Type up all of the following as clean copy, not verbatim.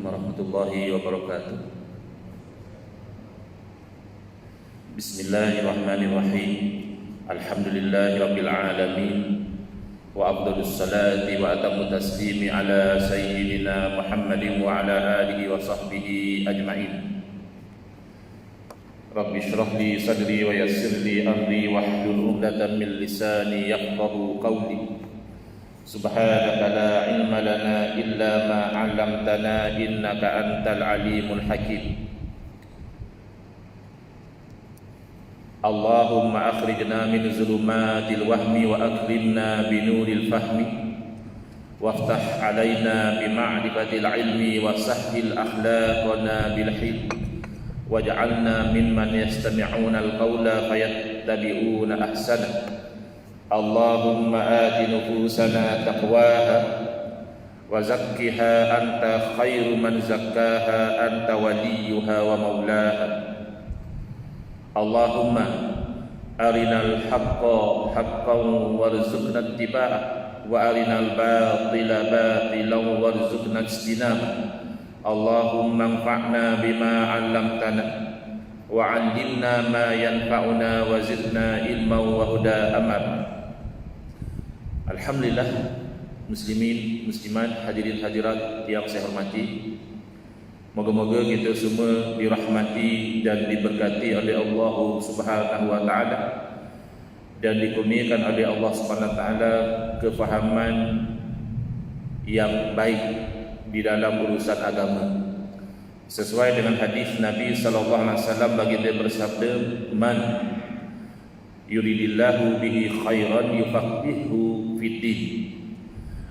warahmatullahi wabarakatuh. Bismillahirrahmanirrahim. Alhamdulillahi rabbil alamin. Wa afdhalus salati wa atammu taslimi ala sayyidina Muhammadin wa ala alihi wa sahbihi ajma'in. Rabbi shrah li sadri wa yassir li amri wahlul 'uqdatam min lisani yafqahu qawli. Subhanaka la ilma lana illa ma 'allamtana innaka antal alimul hakim. Allahumma akhrijna min zulumatil wahmi wa akrimna binuril fahmi waftah 'alaina bima'rifatil ilmi wa sahhil akhlaqana bil hilm waj'alna mimman yastami'una al-qawla fayattabi'una ahsana. Allahumma ati nufusana taqwaha wa zakkiha anta khairu man zakkaha anta waliyuha wa maulaha. Allahumma arinal haqqa haqqan warzuqna ittiba'ah wa arinal batila batilan warzuqna ijtinabah. Allahumma anfa'na bima 'allamtana wa 'allimna ma yanfa'una wa zidna ilman wa huda amal. Alhamdulillah, muslimin, muslimat, hadirin hadirat yang saya hormati. Moga-moga kita semua dirahmati dan diberkati oleh Allah Subhanahu wa taala dan dikurniakan oleh Allah Subhanahu wa taala kefahaman yang baik di dalam urusan agama. Sesuai dengan hadis Nabi sallallahu alaihi wasallam, baginda bersabda, "Man yuridillahu bihi khairan yufaqihuhu fiddin."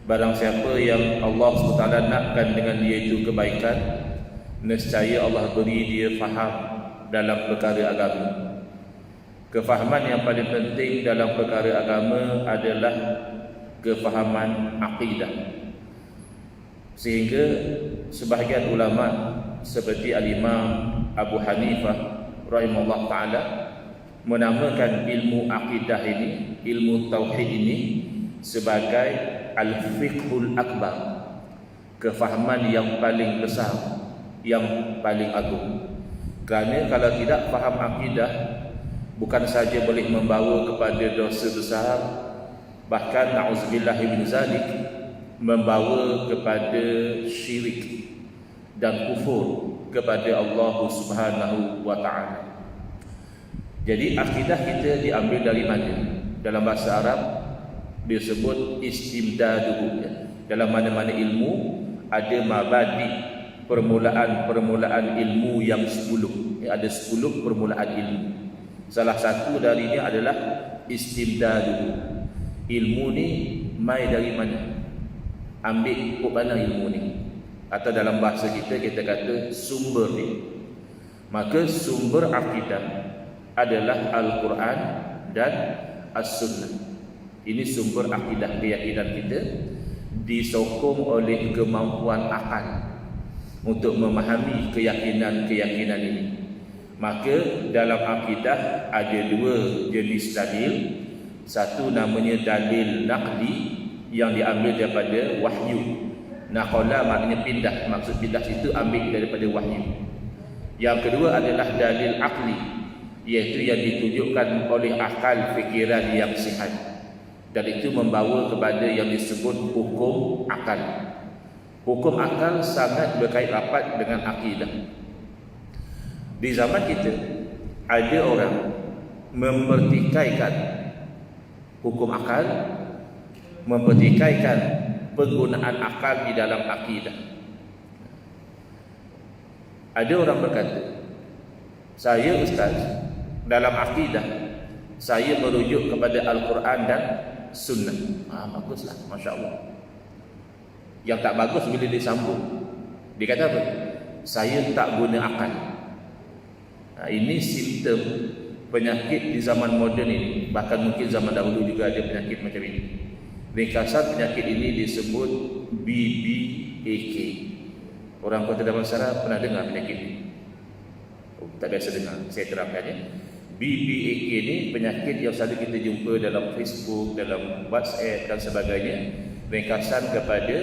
Barang siapa yang Allah SWT nakkan dengan dia itu kebaikan, nescaya Allah beri dia faham dalam perkara agama. Kefahaman yang paling penting dalam perkara agama adalah kefahaman akidah. Sehingga sebahagian ulama seperti Al-Imam Abu Hanifah rahimahullah ta'ala menamakan ilmu akidah ini, ilmu tauhid ini sebagai al-fiqhul akbar, kefahaman yang paling besar, yang paling agung. Kerana kalau tidak faham akidah, bukan saja boleh membawa kepada dosa besar, bahkan na'udzubillahi min zalik, membawa kepada syirik dan kufur kepada Allah Subhanahu wa ta'ala. Jadi akidah kita diambil dari mana? Dalam bahasa Arab disebut istimdaduhu. Dalam mana-mana ilmu ada mabadi, permulaan ilmu yang 10. Ada 10 permulaan ilmu. Salah satu darinya adalah istimdaduhu. Ilmu ni mai dari mana? Ambil kok mana ilmu ni? Atau dalam bahasa kita kata sumber ni. Maka sumber akidah adalah Al-Quran dan As-Sunnah. Ini sumber akidah, keyakinan kita disokong oleh kemampuan akal untuk memahami keyakinan-keyakinan ini. Maka dalam akidah ada dua jenis dalil. Satu namanya dalil naqli yang diambil daripada wahyu. Naqala maknanya pindah, maksud pindah situ ambil daripada wahyu. Yang kedua adalah dalil akli, iaitu yang ditunjukkan oleh akal fikiran yang sihat, dan itu membawa kepada yang disebut hukum akal. Hukum akal sangat berkait rapat dengan akidah. Di zaman kita ada orang mempertikaikan hukum akal, mempertikaikan penggunaan akal di dalam akidah. Ada orang berkata, "Saya ustaz, dalam akidah saya merujuk kepada Al-Quran dan Sunnah." Baguslah, Masya Allah. Yang tak bagus bila disambung, dia kata apa? "Saya tak guna akal." Ini simptom penyakit di zaman moden ini. Bahkan mungkin zaman dahulu juga ada penyakit macam ini. Ringkasan penyakit ini disebut BBAK. Orang Kota Damansara pernah dengar penyakit ini? Tak biasa dengar, saya terangkan ya. BBAK ini penyakit yang selalu kita jumpa dalam Facebook, dalam WhatsApp dan sebagainya. Ringkasan kepada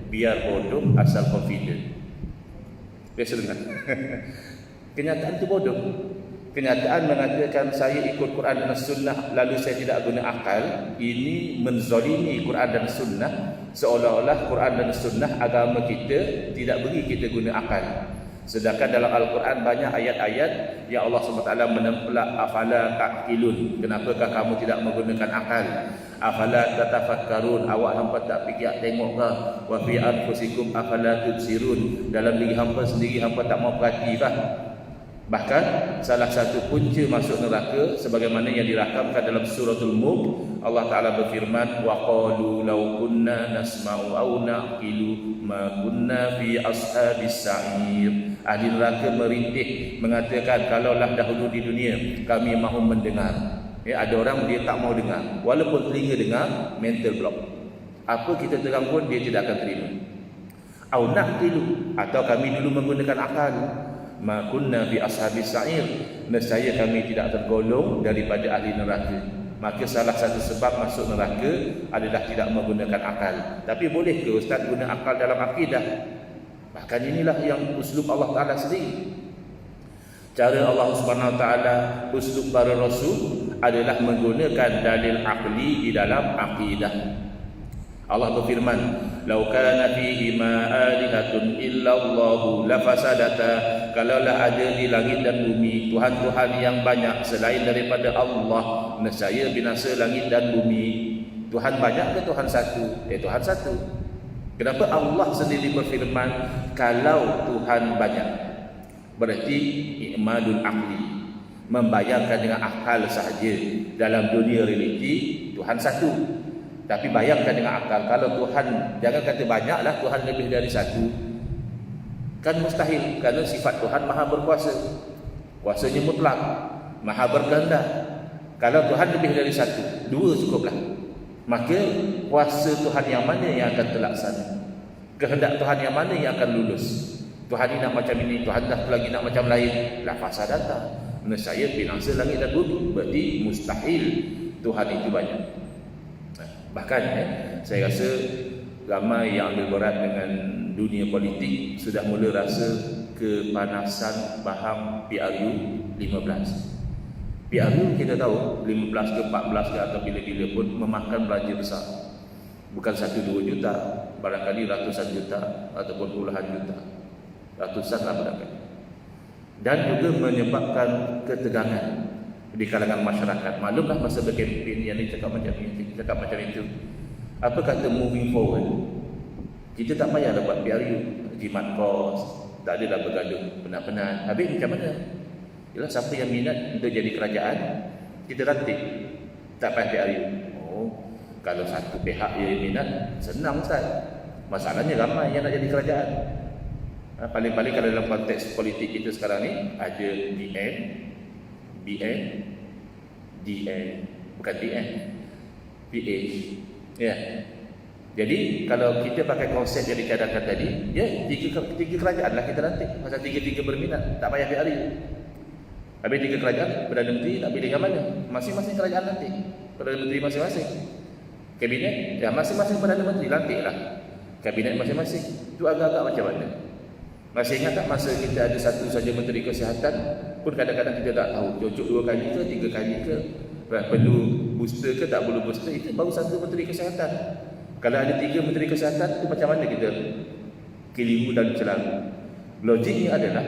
biar bodoh asal confident. Biasa dengar. Kenyataan itu bodoh. Kenyataan mengatakan saya ikut Quran dan Sunnah lalu saya tidak guna akal, ini menzalimi Quran dan Sunnah, seolah-olah Quran dan Sunnah agama kita tidak beri kita guna akal. Sedangkan dalam Al-Quran banyak ayat-ayat yang Allah SWT menempelak afala ta'qilun, kenapakah kamu tidak menggunakan akal, afala tatafakkarun, awak hampa tak fikir tengok ke, wa fi anfusikum afala tubsirun, dalam diri hampa sendiri hampa tak mau perhatikah. Bahkan salah satu punca masuk neraka sebagaimana yang dirakamkan dalam suratul Mulk, Allah Taala berfirman, wa qalu law kunna nasma'u aw naqilu ma kunna fi ashabis sa'ir. Ahli neraka merintih mengatakan, kalaulah dahulu di dunia kami mahu mendengar. Ya, ada orang dia tak mau dengar, walaupun telinga dengar, mental block. Apa kita terang pun dia tidak akan terima. Au naqilu, atau kami dulu menggunakan akal. Ma kunna fi ashabis sa'ir, nescaya kami tidak tergolong daripada ahli neraka. Maka salah satu sebab masuk neraka adalah tidak menggunakan akal. Tapi boleh ke ustaz guna akal dalam akidah? Bahkan inilah yang uslub Allah Taala sendiri. Cara Allah Subhanahu Wa Taala, uslub para rasul adalah menggunakan dalil akli di dalam akidah. Allah berfirman, "Lau kana fihi ma alihatun illa Allahu lafasadata." Kalaulah ada di langit dan bumi tuhan-tuhan yang banyak selain daripada Allah, nescaya binasa langit dan bumi. Tuhan banyak ke Tuhan satu? Tuhan satu. Kenapa Allah sendiri berfirman kalau Tuhan banyak? Berarti i'madul akli, membayangkan dengan akal sahaja. Dalam dunia realiti Tuhan satu. Tapi bayangkan dengan akal, kalau Tuhan, jangan kata banyaklah, Tuhan lebih dari satu, kan mustahil, kerana sifat Tuhan maha berkuasa, kuasanya mutlak, maha berkehendak. Kalau Tuhan lebih dari satu, dua cukuplah. Maka kuasa Tuhan yang mana yang akan terlaksana, kehendak Tuhan yang mana yang akan lulus. Tuhan ini nak macam ini, Tuhan dah lagi nak macam lain, la fasadata, nescaya binasa langit dan bumi. Berarti mustahil Tuhan itu banyak. Bahkan saya rasa ramai yang ambil berat dengan dunia politik sudah mula rasa kepanasan faham PRU 15. PRU kita tahu 15 ke 14 ke atau bila-bila pun memakan belanja besar. Bukan 1-2 juta, barangkali ratusan juta ataupun puluhan juta. Ratusan lah barangkali. Dan juga menyebabkan ketegangan di kalangan masyarakat. Maklumlah masa berkempen yang ni cakap macam ni, cakap macam itu. Apa kata moving forward? Kita tak payah dapat PRU, jimat kos, tak adalah bergaduh penat-penat. Habis macam mana? Ialah siapa yang minat untuk jadi kerajaan, kita rantik. Tak payah PRU. Oh, kalau satu pihak yang minat, senang Ustaz. Masalahnya ramai yang nak jadi kerajaan. Paling-paling kalau dalam konteks politik kita sekarang ni, ada DN, BN, DN, bukan DN, PH. Ya. Jadi kalau kita pakai konsep yang dicadangkan tadi, ya tiga kerajaan lah kita nanti. Pasal tiga-tiga berminat, tak payah PRU. Habis tiga kerajaan, Perdana Menteri nak pilih yang mana? Masing-masing kerajaan nanti. Perdana Menteri masing-masing. Kabinet, ya masing-masing Perdana Menteri lantiklah. Kabinet masing-masing. Itu agak-agak macam mana? Masih ingat tak masa kita ada satu saja Menteri Kesihatan pun kadang-kadang kita tak tahu cocok 2 kali ke 3 kali ke, perlu booster ke tak perlu booster. Itu baru satu Menteri Kesihatan. Kalau ada 3 Menteri Kesihatan, itu macam mana kita keliru dan celaru? Logiknya adalah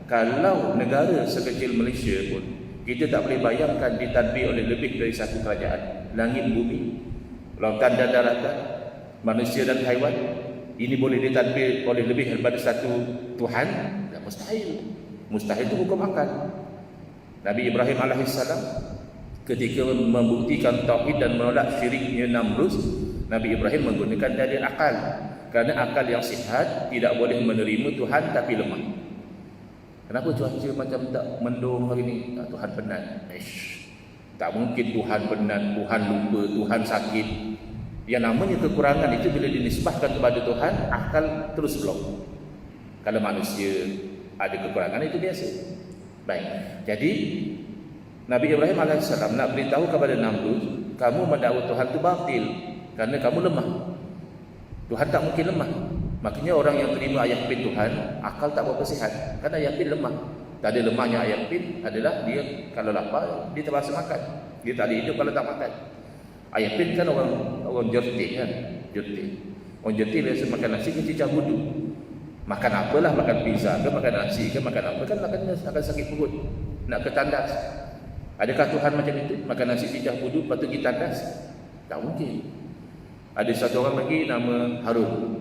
kalau negara sekecil Malaysia pun kita tak boleh bayangkan ditadbir oleh lebih dari satu kerajaan, langit bumi, lautan dan daratan, manusia dan haiwan. Ini boleh ditadbir oleh lebih daripada satu Tuhan? Tak, mustahil. Mustahil itu hukum akal. Nabi Ibrahim AS ketika membuktikan tauhid dan menolak syiriknya Namrus, Nabi Ibrahim menggunakan dalil akal. Kerana akal yang sihat tidak boleh menerima Tuhan tapi lemah. Kenapa cuaca macam tak mendung hari ni? Tuhan penat. Tak mungkin Tuhan penat, Tuhan lupa, Tuhan sakit. Yang namanya kekurangan itu bila dinisbahkan kepada Tuhan, akal terus blok. Kalau manusia ada kekurangan itu biasa. Baik. Jadi Nabi Ibrahim AS nak beritahu kepada Namrud, kamu mendakwa Tuhan itu batil kerana kamu lemah. Tuhan tak mungkin lemah. Makanya orang yang terima ayat pin Tuhan, akal tak berapa sihat. Karena ayat pin lemah. Tadi lemahnya ayat pin adalah dia kalau lapar, dia terpaksa makan. Dia tak boleh hidup kalau tak makan. Ayat pin kan orang jertik kan. Jertik. Orang jertik biasa makan nasi ke cicak budu. Makan apalah, makan pizza ke, makan nasi ke, makan apa kan akan sakit perut. Nak ke tandas. Adakah Tuhan macam itu? Makan nasi cicak budu, lepas tu pergi tandas? Tak mungkin. Ada satu orang lagi nama Harun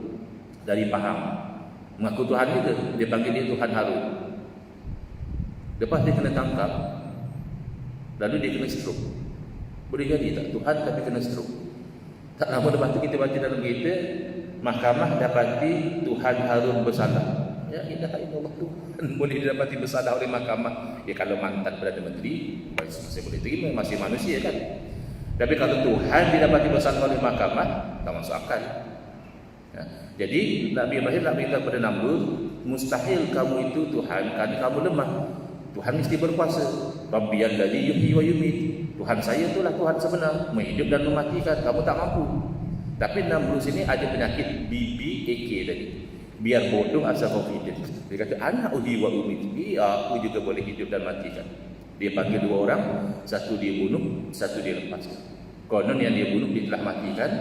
dari Pahang, mengaku Tuhan juga. Dia panggil dia Tuhan Harun. Lepas dia kena tangkap, lalu dia kena stroke. Boleh jadi tak Tuhan tapi kena stroke? Tak lama lepas tu kita baca dalam berita, mahkamah dapati Tuhan Harun bersalah. Ya ilaha illallah, Tuhan boleh didapati bersalah oleh mahkamah. Ya kalau mantan Perdana Menteri masih boleh terima, masih manusia kan. Tapi kalau Tuhan didapati bersalah oleh mahkamah, tak masuk akal. Ya. Jadi Nabi Ibrahim nak beritahu kepada Namrud, mustahil kamu itu Tuhan kerana kamu lemah. Tuhan mesti berkuasa. Rabbiyal ladzi yuhyi wa yumiit. Tuhan saya itulah Tuhan sebenar, menghidup dan mematikan. Kamu tak mampu. Tapi Namrud sini ada penyakit BBAK tadi. Biar bodoh asal confident. Dia kata ana uhyi wa umiit. Aku juga boleh hidup dan matikan. Dia panggil dua orang, satu dia bunuh, satu dia lepaskan. Konon yang dia bunuh dia telah matikan,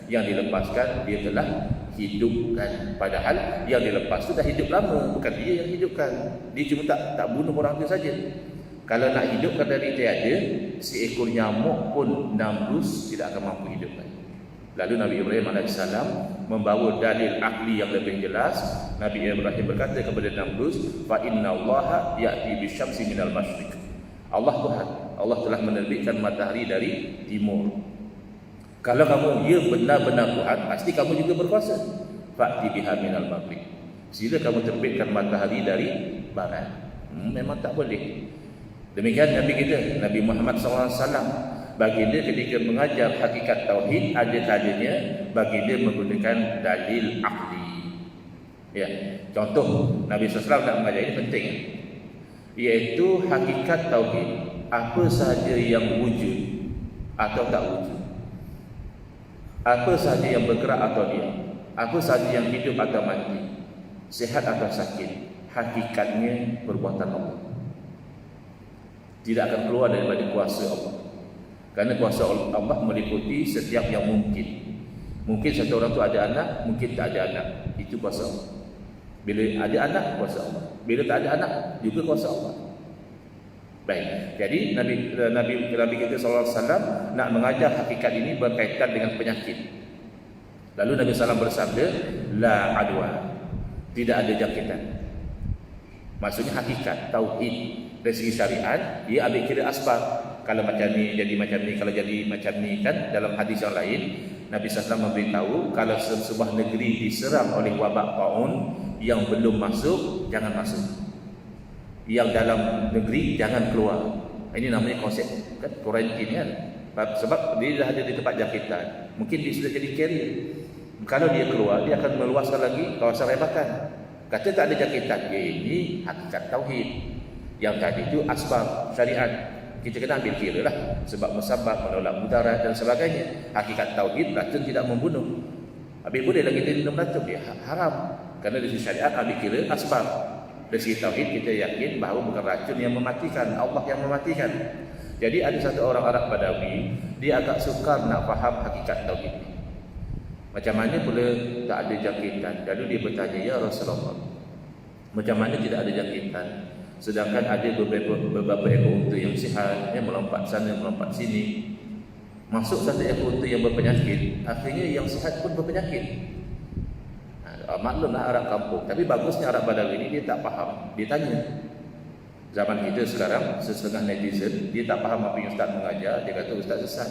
yang dilepaskan dia telah hidupkan. Padahal yang dilepas tu dah hidup lama, bukan dia yang hidupkan. Dia cuma tak bunuh orang tu saja. Kalau nak hidupkan dari tiada, seekor nyamuk pun Namrus tidak akan mampu hidupkan. Lalu Nabi Ibrahim AS membawa dalil akli yang lebih jelas. Nabi Ibrahim berkata kepada Namrus, fa inna Allaha ya'ti bisyamsi minal masyriq. Allah Tuhan, Allah telah menerbitkan matahari dari timur. Kalau kamu ya benar-benar Tuhan, pasti kamu juga berkuasa. Fa'ti biha minal maghrib. Sila kamu terbitkan matahari dari barat. Memang tak boleh. Demikian Nabi kita, Nabi Muhammad SAW, baginda ketika mengajar hakikat tauhid, ada kalanya baginda menggunakan dalil akli. Ya, contoh Nabi SAW nak mengajar ini penting, iaitu hakikat tauhid. Apa sahaja yang wujud atau tak wujud, apa sahaja yang bergerak atau diam, apa sahaja yang hidup atau mati, sihat atau sakit, hakikatnya perbuatan Allah. Tidak akan keluar daripada kuasa Allah. Kerana kuasa Allah meliputi setiap yang mungkin. Mungkin satu orang tu ada anak, mungkin tak ada anak. Itu kuasa Allah. Bila ada anak, kuasa Allah. Bila tak ada anak, juga kuasa Allah. Baik. Jadi Nabi kita SAW nak mengajar hakikat ini berkaitan dengan penyakit. Lalu Nabi SAW bersabda, la adwa. Tidak ada jangkitan. Maksudnya hakikat tauhid. Dari segi syariat, dia ambil kira asbab. Kalau macam ni, jadi macam ni. Kalau jadi macam ni kan, dalam hadis yang lain Nabi SAW memberitahu, kalau sebuah negeri diserang oleh wabak taun, yang belum masuk, jangan masuk. Yang dalam negeri, jangan keluar. Ini namanya konsep kan, quarantine kan. Sebab dia dah ada di tempat jangkitan. Mungkin dia sudah jadi carrier. Kalau dia keluar, dia akan meluaskan lagi kawasan rebakan. Kata tak ada jangkitan, ini hakikat tauhid. Yang tadi itu asbab syariat. Kita kena ambil kira lah. Sebab musabab, menolak mudarat dan sebagainya. Hakikat tauhid, racun tidak membunuh. Habis boleh lagi kita minum racun, dia haram. Kerana dari syariat ambil kira asbab. Dari segi tauhid kita yakin bahawa bukan racun yang mematikan, Allah yang mematikan. Jadi ada satu orang Arab Badawi, dia agak sukar nak faham hakikat tauhid ni. Macam mana pula tak ada jangkitan? Lalu dia bertanya, ya Rasulullah, macam mana tidak ada jangkitan? Sedangkan ada beberapa ekor unta yang sihat, yang melompat sana, melompat sini. Masuk satu ekor unta yang berpenyakit, akhirnya yang sihat pun berpenyakit. Maklumlah Arab kampung. Tapi bagusnya Arab Badawi ini dia tak faham. Dia tanya. Zaman kita sekarang, setengah netizen, dia tak faham apa yang Ustaz mengajar. Dia kata Ustaz sesat.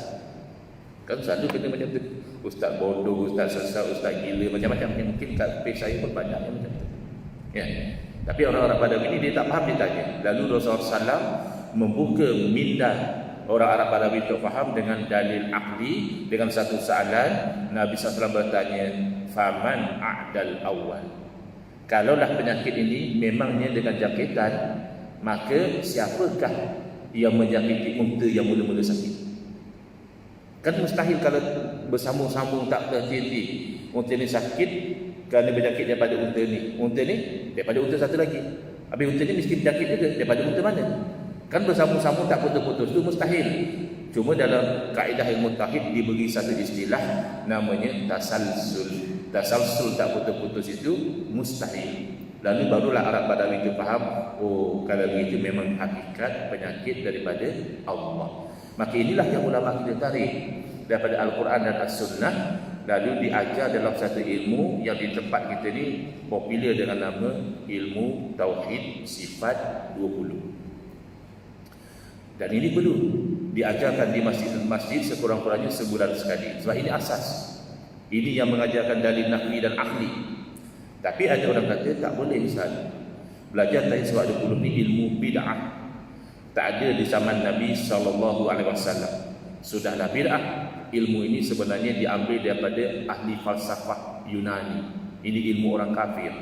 Kan selalu kena macam tu. Ustaz bodoh, Ustaz sesat, Ustaz gila, macam-macam. Mungkin kat page saya pun banyak yang macam tu. Ya. Tapi orang-orang Badawi ini dia tak faham, dia tanya. Lalu Rasulullah SAW membuka minda orang Arab Badawi untuk faham dengan dalil akli. Dengan satu soalan, Nabi SAW bertanya, faman a'dal awal. Kalaulah penyakit ini memangnya dengan jangkitan, maka siapakah yang menjangkiti unta yang mula-mula sakit? Kan mustahil kalau bersambung-sambung tak berhenti. Unta ini sakit, kerana berjangkit daripada unta ni. Unta ni daripada unta satu lagi. Habis unta ni mesti berjangkit juga daripada unta mana? Kan bersama-sama tak putus-putus, itu mustahil. Cuma dalam kaedah ilmu tauhid diberi satu istilah namanya tasalsul. Tasalsul tak putus-putus itu mustahil. Lalu barulah Arab Badawi itu faham, oh kalau begitu memang hakikat penyakit daripada Allah. Maka inilah yang ulama kita tarik daripada Al-Quran dan As-Sunnah, lalu diajar dalam satu ilmu yang di tempat kita ni popular dengan nama ilmu Tauhid Sifat 20. Dan ini perlu diajarkan di masjid-masjid sekurang-kurangnya sebulan sekali. Sebab ini asas. Ini yang mengajarkan dalil naqli dan akli. Tapi ada orang kata tak boleh Ustaz. Belajar Tauhid Sifat 20 ni ilmu bid'ah. Tak ada di zaman Nabi SAW. Sudahlah bid'ah. Ilmu ini sebenarnya diambil daripada ahli falsafah Yunani. Ini ilmu orang kafir.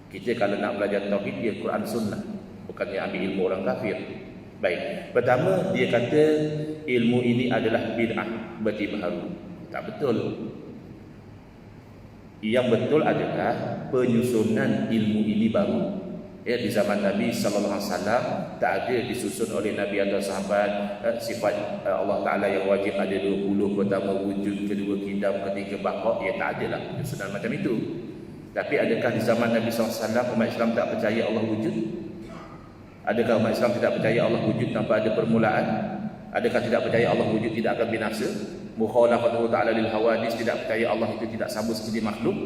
Kita kalau nak belajar Tauhid, dia Quran Sunnah. Bukannya ambil ilmu orang kafir. Baik, pertama dia kata ilmu ini adalah bid'ah, berarti baru. Tak betul. Yang betul adalah penyusunan ilmu ini baru. Ya, di zaman Nabi sallallahu alaihi wasallam tak ada disusun oleh Nabi atau sahabat sifat Allah Taala yang wajib ada 20. Pertama wujud, kedua kidam, ketiga baqa. Ya tak ada lah penyusunan macam itu. Tapi adakah di zaman Nabi sallallahu alaihi wasallam umat Islam tak percaya Allah wujud? Adakah umat Islam tidak percaya Allah wujud tanpa ada permulaan? Adakah tidak percaya Allah wujud tidak akan binasa? Mukhalafatuhu ta'ala lil hawadis, tidak percaya Allah itu tidak sama seperti makhluk.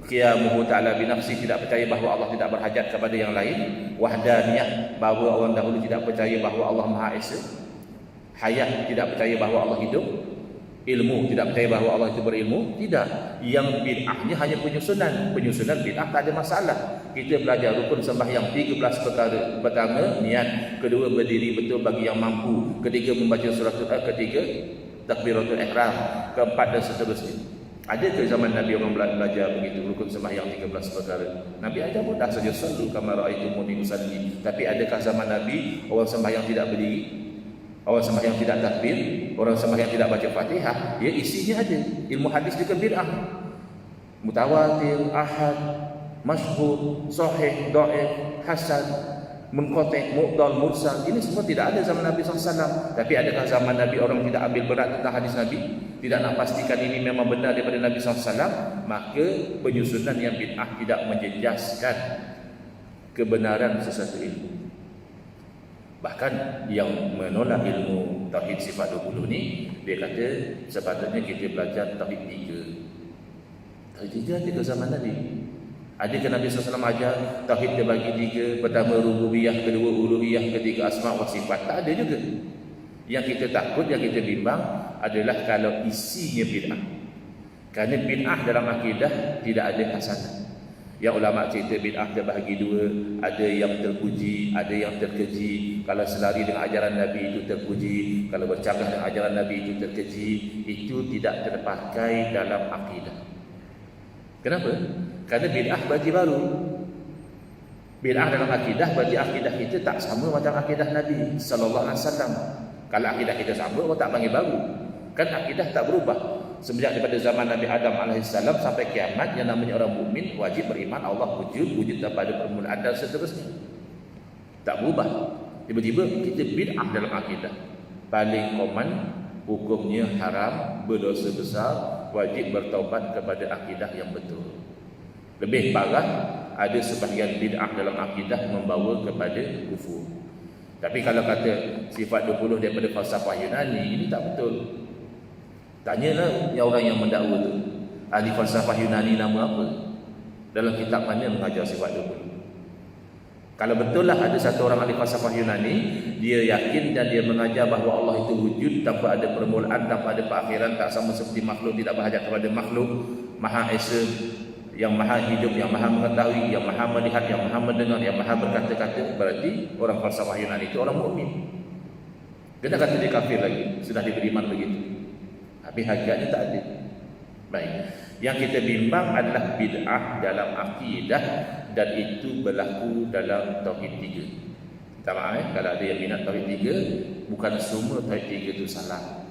Qiyamuhu ta'ala binafsi, tidak percaya bahawa Allah tidak berhajat kepada yang lain. Wahdaniyah, bahawa orang dahulu tidak percaya bahawa Allah Maha Esa. Hayat, tidak percaya bahawa Allah hidup. Ilmu, tidak percaya bahawa Allah itu berilmu. Tidak. Yang bid'ahnya hanya penyusunan. Penyusunan bid'ah tak ada masalah. Kita belajar rukun sembahyang 13 perkara. Pertama, niat. Kedua, berdiri betul bagi yang mampu. Ketiga, membaca surah ketiga, takbiratul ihram. Keempat dan seterusnya. Ada ke zaman Nabi orang belajar begitu rukun sembahyang 13 perkara? Nabi ajar mudah saja, sallu kama ra'aitumuni usalli. Tapi adakah zaman Nabi orang sembahyang tidak berdiri? Orang sembahyang tidak takbir, orang sembahyang tidak baca Fatihah? Ya, isinya ada. Ilmu hadis juga bid'ah. Mutawatir, ahad, masyhur, sahih, dhaif, hasan, munqati', mu'dal, mursal, ini semua tidak ada zaman Nabi SAW. Tapi adakah zaman Nabi orang tidak ambil berat tentang hadis Nabi? Tidak nak pastikan ini memang benar daripada Nabi SAW? Maka penyusunan yang bid'ah tidak menjejaskan kebenaran sesuatu ilmu. Bahkan yang menolak ilmu Tauhid Sifat 20 ni, dia kata sepatutnya kita belajar Tauhid 3. Tauhid 3 ada ke zaman Nabi? Adakah Nabi SAW ajar Tauhid terbagi 3? Pertama rububiyah, kedua uluhiyah, ketiga asma' wa sifat? Tak ada juga. Yang kita takut, yang kita bimbang adalah kalau isinya bid'ah. Kerana bid'ah dalam akidah tidak ada hasanah. Yang ulama cerita bid'ah terbahagi 2, ada yang terpuji, ada yang terkeji. Kalau selari dengan ajaran Nabi itu terpuji, kalau bercanggah dengan ajaran Nabi itu terkeji. Itu tidak terpakai dalam akidah. Kenapa? Kerana bid'ah berarti baru. Bid'ah dalam akidah berarti akidah kita tak sama macam akidah Nabi sallallahu alaihi wasallam. Kalau akidah kita sama, orang tak panggil baru. Kan akidah tak berubah. Semenjak daripada zaman Nabi Adam AS sampai kiamat, yang namanya orang mukmin wajib beriman Allah wujud tanpa ada permulaan dan seterusnya. Tak berubah. Tiba-tiba kita bid'ah dalam akidah. Paling common, hukumnya haram, berdosa besar, wajib bertaubat kepada akidah yang betul. Lebih parah, ada sebahagian bid'ah dalam akidah membawa kepada kufur. Tapi kalau kata sifat 20 daripada falsafah Yunani, ini tak betul. Tanyalah yang orang yang mendakwa tu, ahli falsafah Yunani nama apa? Dalam kitab mana mengajar sifat 20? Kalau betul lah ada satu orang ahli falsafah Yunani, dia yakin dan dia mengajar bahawa Allah itu wujud tanpa ada permulaan, tanpa ada perakhiran, tak sama seperti makhluk, tidak berhajat kepada makhluk, Maha Esa, yang maha hidup, yang maha mengetahui, yang maha melihat, yang maha mendengar, yang maha berkata-kata. Berarti orang falsafah Yunani itu orang mukmin. Kita kata dia kafir lagi, sudah diberi iman begitu. Tapi hakikatnya tak ada. Baik. Yang kita bimbang adalah bid'ah dalam akidah, dan itu berlaku dalam Tauhid 3. Tak maaf kalau ada yang minat Tauhid 3, bukan semua Tauhid 3 itu salah.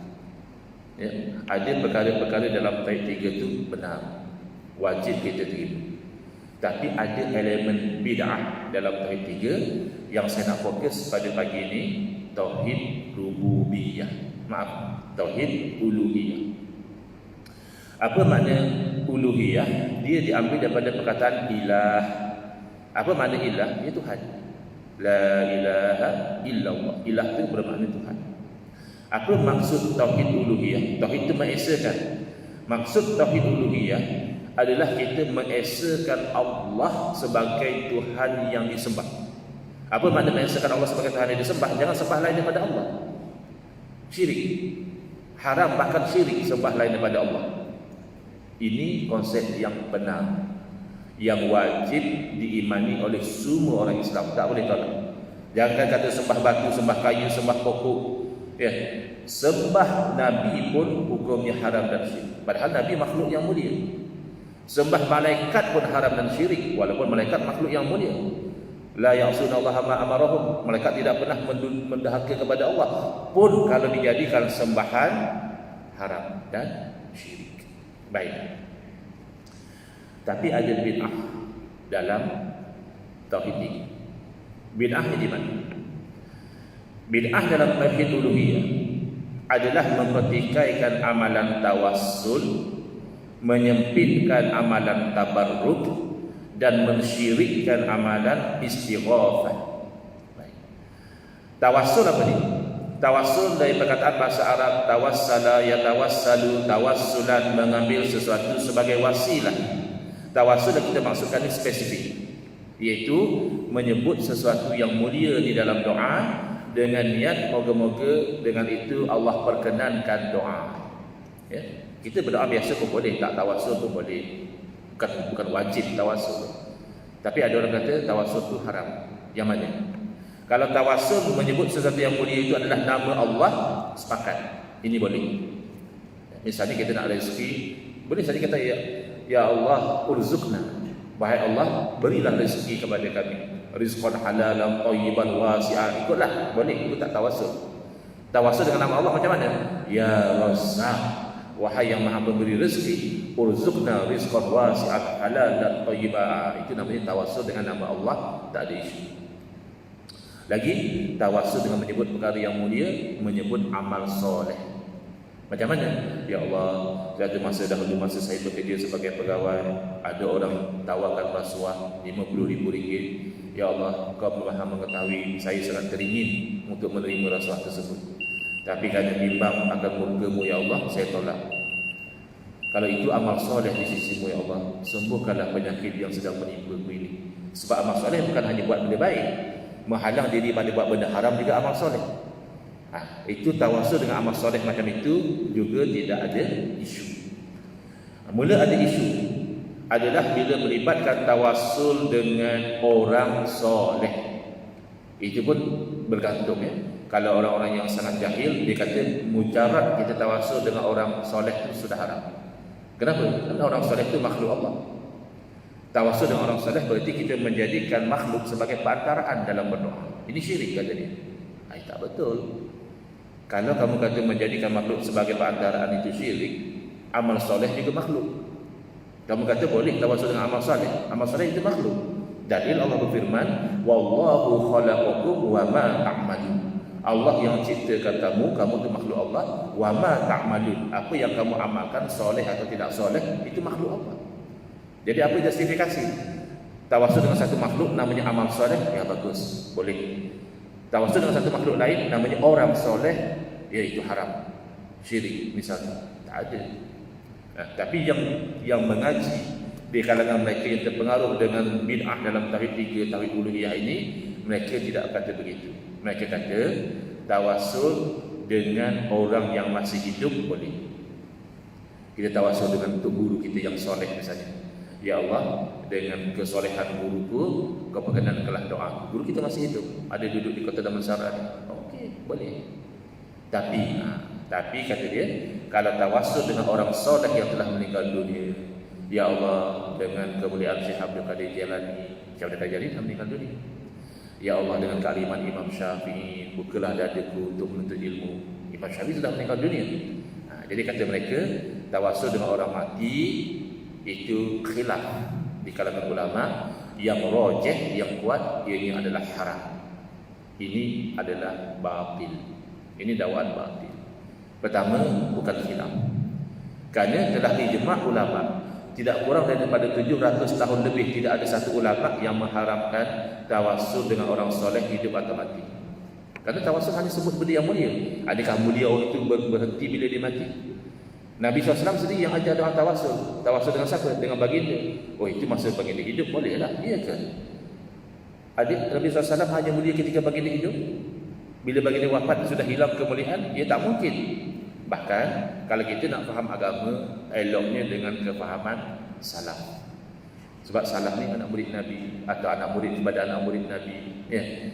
Ya, ada perkara-perkara dalam Tauhid 3 itu benar. wajib kita terima. Tapi ada elemen bid'ah dalam tauhid 3 yang saya nak fokus pada pagi ini, tauhid rububiyah. Maaf, tauhid uluhiyah. Apa makna uluhiyah? Dia diambil daripada perkataan ilah. Apa makna ilah? Ia Tuhan. La ilaha illallah. Ilah itu bermakna Tuhan. Apa maksud tauhid uluhiyah? Tauhid itu mengesakan. Maksud tauhid uluhiyah adalah kita mengesakan Allah sebagai Tuhan yang disembah. Apa makna mengesakan Allah sebagai Tuhan yang disembah? Jangan sembah lain daripada Allah. Syirik. Haram bahkan syirik sembah lain daripada Allah. Ini konsep yang benar, yang wajib diimani oleh semua orang Islam. Tak boleh tolak. Jangan kata sembah batu, sembah kayu, sembah pokok. Ya, sembah Nabi pun hukumnya haram dan syirik. Padahal Nabi makhluk yang mulia. Sembah malaikat pun haram dan syirik, walaupun malaikat makhluk yang mulia. La ya'sunallaha ma amarahum. Malaikat tidak pernah mendahaka kepada Allah, pun kalau dijadikan sembahan haram dan syirik. Baik. Tapi ada bid'ah dalam tauhid ini. Bid'ahnya di mana? Bid'ah dalam tauhid uluhiyah adalah mempertikaikan amalan tawassul, menyempitkan amalan tabarruk, dan mensyirikkan amalan istighafah. Tawassul apa ni? Tawassul dari perkataan bahasa Arab tawassala yatawassalu, tawassulan, mengambil sesuatu sebagai wasilah. Tawassul yang kita maksudkan ini spesifik, iaitu menyebut sesuatu yang mulia di dalam doa dengan niat moga-moga dengan itu Allah perkenankan doa. Ya, kita berdoa biasa pun boleh, tak tawassul pun boleh. Bukan wajib tawassul. Tapi ada orang kata tawassul itu haram. Yang mana? Kalau tawassul menyebut sesuatu yang mulia itu adalah nama Allah, sepakat. Ini boleh. Misalnya kita nak rezeki, boleh saja kata ya Allah urzuqna. Wahai Allah, berilah rezeki kepada kami. Rizqan halalan thayyiban wasi'an. Ikutlah, boleh. Itu tak tawassul. Tawassul dengan nama Allah macam mana? Ya Razzaq. Wahai yang maha memberi rezeki, urzuqna rizqan wasi'an halalan thayyiban. Itu namanya tawassul dengan nama Allah, tak ada isu. Lagi, tawassul dengan menyebut perkara yang mulia, menyebut amal soleh. Macam mana? Ya Allah, satu masa dahulu masa saya bekerja sebagai pegawai, ada orang tawarkan rasuah RM50,000. Ya Allah, Kau Maha mengetahui saya sangat teringin untuk menerima rasuah tersebut. Tapi kerana bimbang akan murka-Mu ya Allah, saya tolak. Kalau itu amal soleh di sisi-Mu ya Allah, sembuhkanlah penyakit yang sedang menimpa-Ku ini. Sebab amal soleh bukan hanya buat benda baik, menghalang diri pada buat benda haram juga amal soleh. Itu tawassul dengan amal soleh macam itu juga tidak ada isu. Mula ada isu adalah bila melibatkan tawassul dengan orang soleh. Itu pun bergantung ya. Kalau orang-orang yang sangat jahil, dia kata mujarad kita tawassul dengan orang soleh itu sudah haram. Kenapa? Karena orang soleh itu makhluk Allah. Tawassul dengan orang soleh berarti kita menjadikan makhluk sebagai perantaraan dalam berdoa. Ini syirik kata dia. Tak betul. Kalau kamu kata menjadikan makhluk sebagai perantaraan itu syirik, amal soleh juga makhluk. Kamu kata boleh tawassul dengan amal soleh. Amal soleh itu makhluk. Dalil Allah berfirman, wallahu khalaqakum wa ma ta'malun. Allah yang ciptakan kamu itu makhluk Allah. Wa ma ta'malun, apa yang kamu amalkan soleh atau tidak soleh itu makhluk Allah. Jadi apa justifikasi? Tawassul dengan satu makhluk namanya amal soleh, ya bagus, boleh. Tawassul dengan satu makhluk lain namanya orang soleh, iaitu haram, syirik misalnya, tak ada. Tapi yang mengaji di kalangan mereka yang terpengaruh dengan bid'ah dalam tauhid 3, tauhid uluhiyah ini, mereka tidak kata begitu. Mereka kata tawassul dengan orang yang masih hidup boleh. Kita tawassul dengan untuk guru kita yang soleh misalnya. Ya Allah, dengan kesolehan guruku, Kau perkenankanlah doa. Guru kita masih hidup, ada duduk di kota Damansara. Okey, boleh. Tapi kata dia, kalau tawassul dengan orang soleh yang telah meninggal dunia, ya Allah, dengan kemuliaan Syekh Abdul Qadir Jailani, Syekh Abdul Qadir Jailani telah meninggal dunia. Ya Allah, dengan kealiman Imam Syafi'i, bukalah dadaku untuk menuntut ilmu. Imam Syafi'i sudah meninggal dunia. Jadi kata mereka, tawassul dengan orang mati itu khilaf di kalangan ulama. Yang rajih, yang kuat, ini adalah haram. Ini adalah batil. Ini dakwaan batil. Pertama, bukan khilaf. Kerana telah ijma' ulama, tidak kurang daripada 700 tahun lebih tidak ada satu ulama yang mengharamkan tawassul dengan orang soleh hidup atau mati. Kerana tawassul hanya sebut benda yang mulia. Adakah mulia orang itu berhenti bila dia mati? Nabi SAW sendiri yang ajar doa tawassul. Tawassul dengan siapa? Dengan baginda. Oh, itu masa baginda hidup, bolehlah. Iya ke? Adik Nabi SAW hanya mulia ketika baginda hidup? Bila baginda wafat sudah hilang kemuliaan? Ya tak mungkin. Bahkan kalau kita nak faham agama, eloknya dengan kefahaman salaf. Sebab salaf ni anak murid Nabi atau anak murid kepada anak murid Nabi. Ya.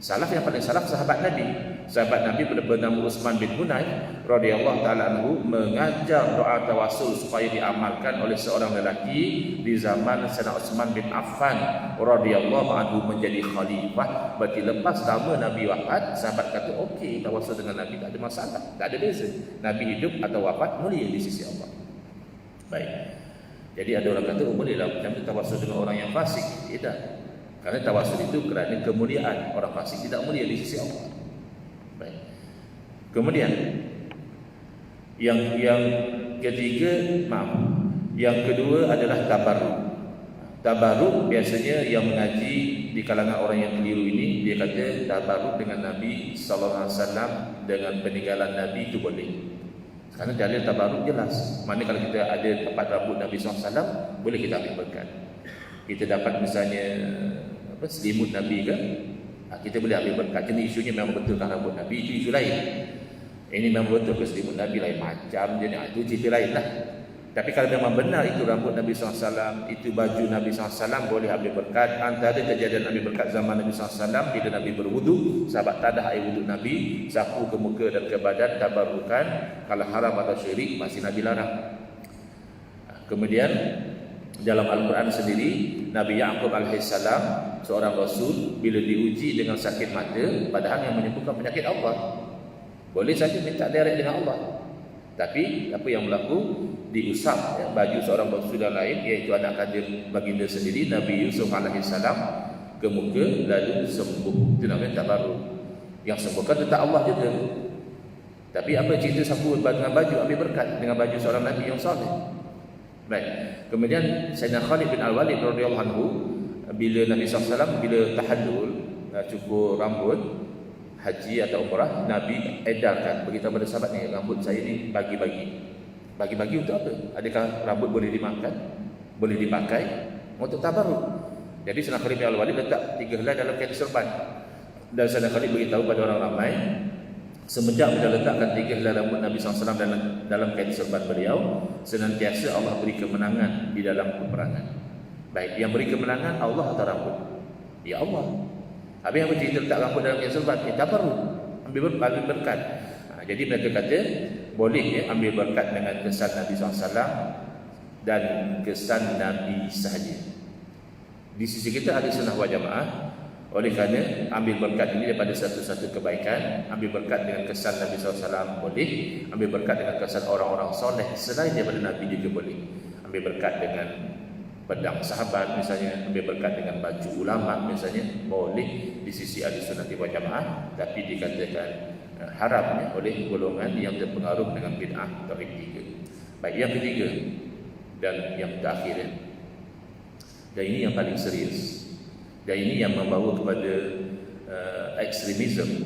Salaf yang paling salaf sahabat Nabi. Sahabat Nabi bernama Utsman bin Hunayf radhiyallahu taala anhu mengajar doa tawassul supaya diamalkan oleh seorang lelaki di zaman Sayyidina Utsman bin Affan radhiyallahu anhu menjadi khalifah. Berarti lepas lama Nabi wafat, sahabat kata okey, tawassul dengan Nabi tak ada masalah, tak ada beza. Nabi hidup atau wafat mulia di sisi Allah. Baik. Jadi ada orang kata, oh bolehlah macam tu tawassul dengan orang yang fasik. Tidak. Kerana tawassul itu kerana kemuliaan. Orang fasik tidak mulia di sisi Allah. Baik. Kemudian yang ketiga, yang kedua adalah tabarruk. Tabarruk biasanya yang mengaji di kalangan orang yang keliru ini, dia kata tabarruk dengan Nabi sallallahu alaihi wasallam dengan peninggalan Nabi itu boleh. Kerana dalil tabarruk jelas. Mana kalau kita ada tempat rambut Nabi sallallahu alaihi wasallam, boleh kita ambil berkat. Kita dapat misalnya selimut Nabi ke, kita boleh ambil berkat. Kena isunya memang betulkah rambut Nabi, itu isu lain. Ini memang betul ke selimut Nabi lain macam je, itu cerita lain lah. Tapi kalau memang benar itu rambut Nabi SAW, itu baju Nabi SAW, boleh ambil berkat. Antara kejadian ambil berkat zaman Nabi SAW, bila Nabi berwudu, sahabat tadah air wudu Nabi, sapu ke muka dan ke badan, tabarukan. Kalau haram atau syirik, masih Nabi larang. Kemudian dalam Al-Quran sendiri, Nabi Ya'qub alaihissalam, seorang Rasul, bila diuji dengan sakit mata, padahal yang menyembuhkan penyakit Allah, boleh saja minta direct dengan Allah. Tapi apa yang berlaku, diusap baju seorang Rasul lain, iaitu anak kandung baginda sendiri, Nabi Yusuf alaihissalam, ke muka, lalu sembuh. Itu namanya tabarruk. Yang sembuhkan tetap Allah juga. Tapi apa cerita sapu dengan baju, ambil berkat dengan baju seorang Nabi yang saleh. Baik. Kemudian Sayyidina Khalid bin Al-Walid radhiyallahu anhu, bila Nabi SAW bila tahallul, cukur rambut haji atau umrah, Nabi edarkan, beritahu pada sahabat ni, rambut saya ni bagi-bagi. Bagi-bagi untuk apa? Adakah rambut boleh dimakan? Boleh dipakai? Untuk tabarruk. Jadi Sayyidina Khalid bin Al-Walid letak 3 helai dalam kain serban. Dan Sayyidina Khalid beritahu pada orang ramai, semenjak bila letakkan 3 helai rambut Nabi SAW dalam kain serban beliau, senantiasa Allah beri kemenangan di dalam peperangan. Baik, yang beri kemenangan Allah atau rambut? Ya Allah. Habis apa cerita letak rambut dalam kain serban? Tabarruk, ambil berkat. Jadi mereka kata boleh ambil berkat dengan kesan Nabi SAW dan kesan Nabi sahaja. Di sisi kita ada sunnah wal jamaah. Oleh kerana ambil berkat ini daripada satu-satu kebaikan, ambil berkat dengan kesan Nabi SAW boleh, ambil berkat dengan kesan orang-orang soleh selain daripada Nabi juga boleh. Ambil berkat dengan pedang sahabat misalnya, ambil berkat dengan baju ulama misalnya, boleh di sisi ahli sunnah wal jamaah, tapi dikatakan haramnya oleh golongan yang terpengaruh dengan bid'ah tauhid 3. Baik, yang ketiga dan yang terakhir, dan ini yang paling serius, dan ini yang membawa kepada ekstremisme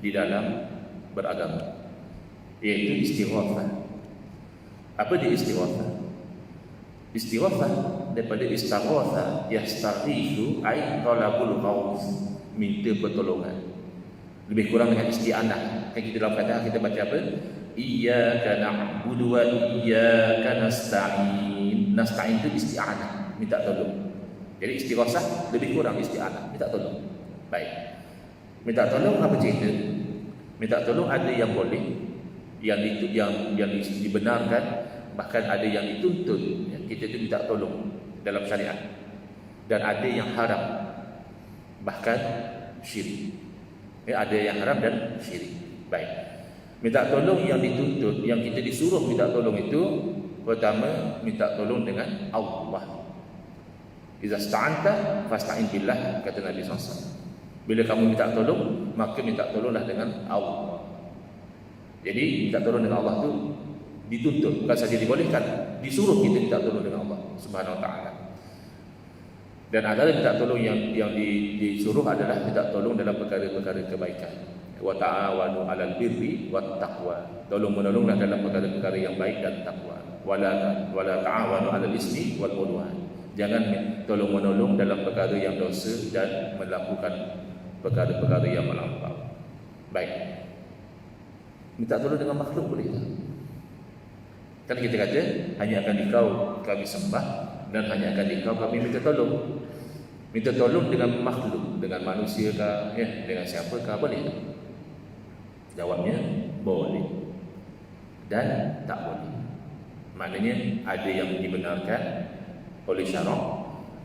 di dalam beragama, iaitu istighatsah. Apa dia istighatsah? Istighatsah daripada istaghatha yastaghithu ay talabul ghaus, minta pertolongan. Lebih kurang dengan isti'anah. Kan kita dalam Fatihah kita baca apa? Iyyaka na'budu wa iyyaka nasta'in. Nasta'in itu isti'anah, minta tolong. Jadi istighatsah lebih kurang isti'anah, minta tolong. Baik. Minta tolong apa cerita? Minta tolong ada yang boleh, yang dibenarkan, bahkan ada yang dituntut. Kita itu minta tolong dalam syariat. Dan ada yang haram, bahkan syirik. Ada yang haram dan syirik. Baik. Minta tolong yang dituntut, yang kita disuruh minta tolong itu pertama minta tolong dengan Allah. Iza sta'anta fasta'in billah, kata Nabi SAW. Bila kamu minta tolong, maka minta tolonglah dengan Allah. Jadi minta tolong dengan Allah tu dituntut, bukan saja dibolehkan, disuruh kita minta tolong dengan Allah Subhanahu wa taala. Dan antara minta tolong yang disuruh adalah minta tolong dalam perkara-perkara kebaikan. Wa ta'awanu 'alal birri wat taqwa. Tolong menolonglah dalam perkara-perkara yang baik dan takwa. Wala ta'awanu 'alal ismi wal 'udwan. Jangan tolong menolong dalam perkara yang dosa dan melakukan perkara-perkara yang melampau. Baik. Minta tolong dengan makhluk boleh tak? Kan kita kata hanya akan dikau kami sembah dan hanya akan dikau kami minta tolong. Minta tolong dengan makhluk, dengan manusia kah, dengan siapakah, boleh tak? Jawabnya boleh dan tak boleh. Maknanya ada yang dibenarkan oleh syarak,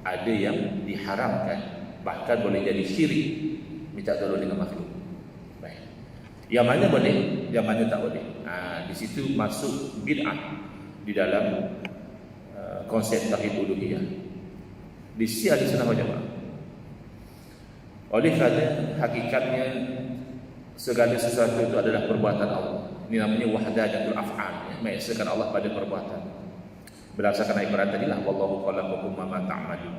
ada yang diharamkan, bahkan boleh jadi syirik minta tolong dengan makhluk. Baik. Yang mana boleh, yang mana tak boleh. Di situ masuk bid'ah di dalam konsep tauhid uluhiyah di sisi Ahlussunnah wal Jamaah. Oleh kerana hakikatnya segala sesuatu itu adalah perbuatan Allah. Ini namanya wahdadatul af'al, mengesahkan Allah pada perbuatan. Berdasarkan ayat Quran tadilah wallahu khalaqakum wa ma ta'malun.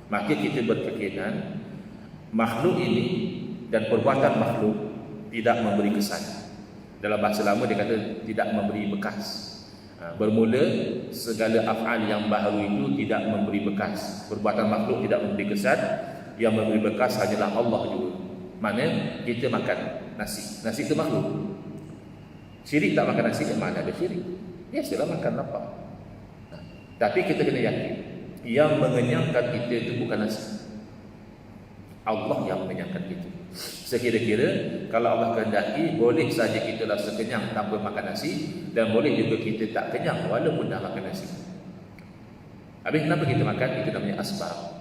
Maka kita berkeyakinan makhluk ini dan perbuatan makhluk tidak memberi kesan. Dalam bahasa lama dia kata tidak memberi bekas. Bermula segala af'al yang baharu itu tidak memberi bekas. Perbuatan makhluk tidak memberi kesan, yang memberi bekas hanyalah Allah juga. Mana kita makan nasi, nasi itu makhluk. Syirik tak makan nasi, mana ada syirik? Biasalah makan lapar. Tapi kita kena yakin yang mengenyangkan kita itu bukan nasi, Allah yang mengenyangkan kita. Sekira-kira kalau Allah kehendaki, boleh saja kita rasa kenyang tanpa makan nasi, dan boleh juga kita tak kenyang walaupun dah makan nasi. Habis kenapa kita makan? Itu namanya asbab.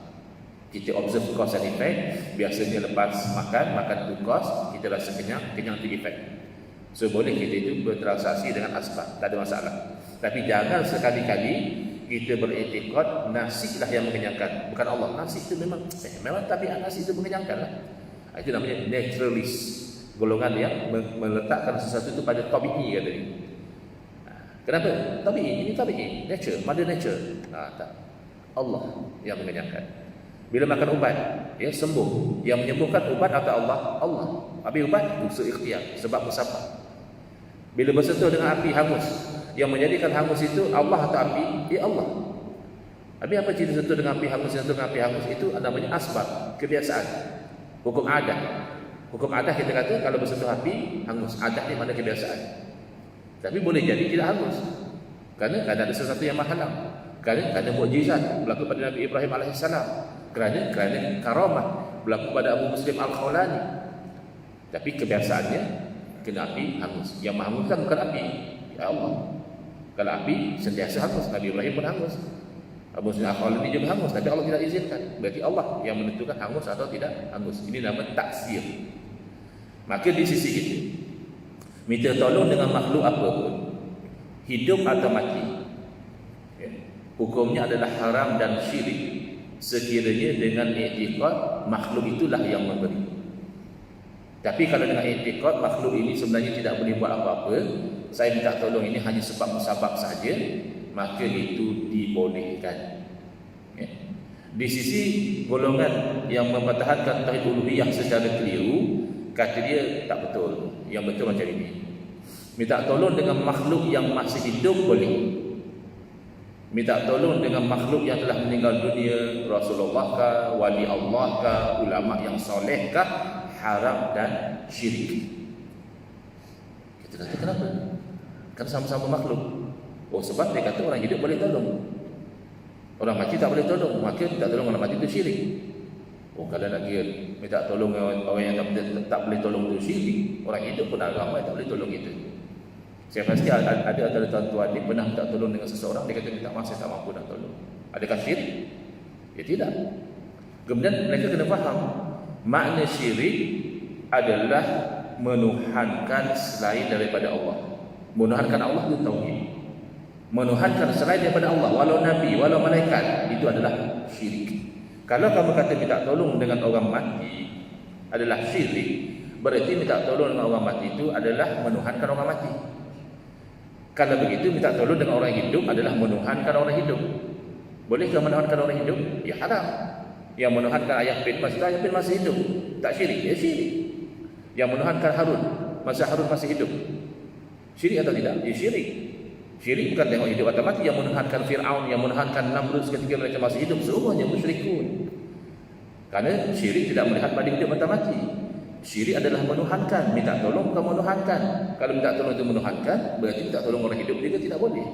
Kita observe cause and effect. Biasanya lepas makan tu cause, kita rasa kenyang tu effect. So boleh kita itu bertransaksi dengan asbab, tak ada masalah. Tapi jangan sekali-kali kita beriktikad nasi lah yang mengenyangkan, bukan Allah. Nasi itu memang tabiat nasi itu mengenyangkan lah. Itu namanya naturalist, golongan yang meletakkan sesuatu itu pada tabi'i katanya. Kenapa? Tabi'i, ini tabi'i, nature, mother nature. Tak. Allah yang mengenyangkan. Bila makan ubat, sembuh. Yang menyembuhkan ubat atau Allah? Allah. Habis ubat, usul ikhtiar, sebab musabab. Bila bersentuh dengan api, hangus. Yang menjadikan hangus itu Allah atau api? Allah. Habis apa cerita sentuh dengan api hangus? Sentuh dengan api hangus itu namanya asbab, kebiasaan. Hukum adat. Hukum adat kita kata kalau bersentuh api hangus. Adat ni mana kebiasaan. Tapi boleh jadi tidak hangus. Kerana ada sesuatu yang menghalang. Kerana mukjizat berlaku pada Nabi Ibrahim AS. Kerana karamah berlaku pada Abu Muslim Al-Khawlani. Tapi kebiasaannya kena api hangus. Yang menghanguskan bukan api, ya Allah. Kalau api sentiasa hangus, Nabi Ibrahim pun hangus, Abu Muslim Al-Khawlani juga hangus, tapi Allah tidak izinkan. Berarti Allah yang menentukan hangus atau tidak hangus. Ini nama taksir. Maka di sisi kita minta tolong dengan makhluk apa pun, hidup atau mati, hukumnya adalah haram dan syirik sekiranya dengan i'tiqad makhluk itulah yang memberi. Tapi kalau dengan i'tiqad makhluk ini sebenarnya tidak boleh buat apa-apa, saya minta tolong ini hanya sebab musabab saja, maka itu dibolehkan. Di sisi golongan yang mempertahankan tauhid uluhiyah secara keliru, kata dia tak betul. Yang betul macam ini. Minta tolong dengan makhluk yang masih hidup boleh. Minta tolong dengan makhluk yang telah meninggal dunia, Rasulullah kah, wali Allah kah, ulama yang soleh kah, haram dan syirik. Kita kata kenapa? Kan sama-sama makhluk. Sebab dia kata orang hidup boleh tolong, orang mati tak boleh tolong. Maka tak tolong orang mati itu syirik. Kalau nak kira minta tolong orang yang tak boleh tolong itu syirik, orang hidup pun ada ramai tak boleh tolong itu. Saya pasti ada antara tuan-tuan dia pernah minta tolong dengan seseorang, dia kata minta maaf saya tak mampu nak tolong. Adakah syirik? Ya tidak. Kemudian mereka kena faham makna syirik adalah menuhankan selain daripada Allah. Menuhankan Allah itu tauhid. Menuhankan selain daripada Allah, walau nabi, walau malaikat, itu adalah syirik. Kalau kamu kata minta tolong dengan orang mati adalah syirik, berarti minta tolong dengan orang mati itu adalah menuhankan orang mati. Kalau begitu, minta tolong dengan orang hidup adalah menuhankan orang hidup. Bolehkah menuhankan orang hidup? Ya haram. Yang menuhankan ayah bin masih hidup, tak syirik? Ya syirik. Yang menuhankan Harun Harun masih hidup, syirik atau tidak? Ya syirik. Syirik bukan tengok hidup atau mati. Yang menuhankan Fir'aun, yang menuhankan Namrud ketika mereka masih hidup, semuanya musyrikun. Karena syirik tidak melihat pada hidup atau mati. Syirik adalah menuhankan. Minta tolong bukan menuhankan. Kalau minta tolong itu menuhankan, berarti minta tolong orang hidup juga tidak boleh.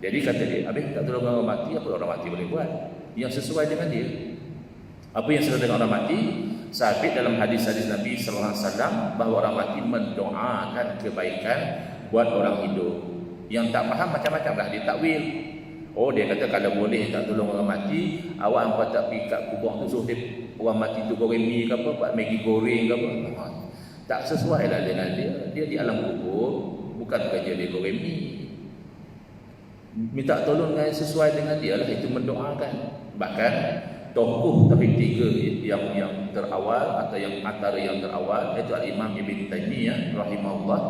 Jadi kata dia, habis minta tolong orang mati, apa orang mati boleh buat? Yang sesuai dengan dia. Apa yang sesuai dengan orang mati? Sabit dalam hadis-hadis Nabi sallallahu alaihi wasallam bahawa orang mati mendoakan kebaikan buat orang hidup. Yang tak faham macam-macamlah dia takwil. Oh, dia kata kalau boleh tak tolong orang mati, awak hampa tak pergi kat kubur tu suruh dia, orang mati tu goreng mi ke apa, buat maggi goreng ke apa. Tak sesuai lah dengan dia. Dia di alam kubur, bukan kerja dia goreng mi. Minta tolong dengan sesuai dengan dia lah, itu mendoakan. Bahkan tokoh tapi tiga yang terawal atau yang antara yang terawal iaitu Al-Imam Ibn Taymiyah rahimahullah,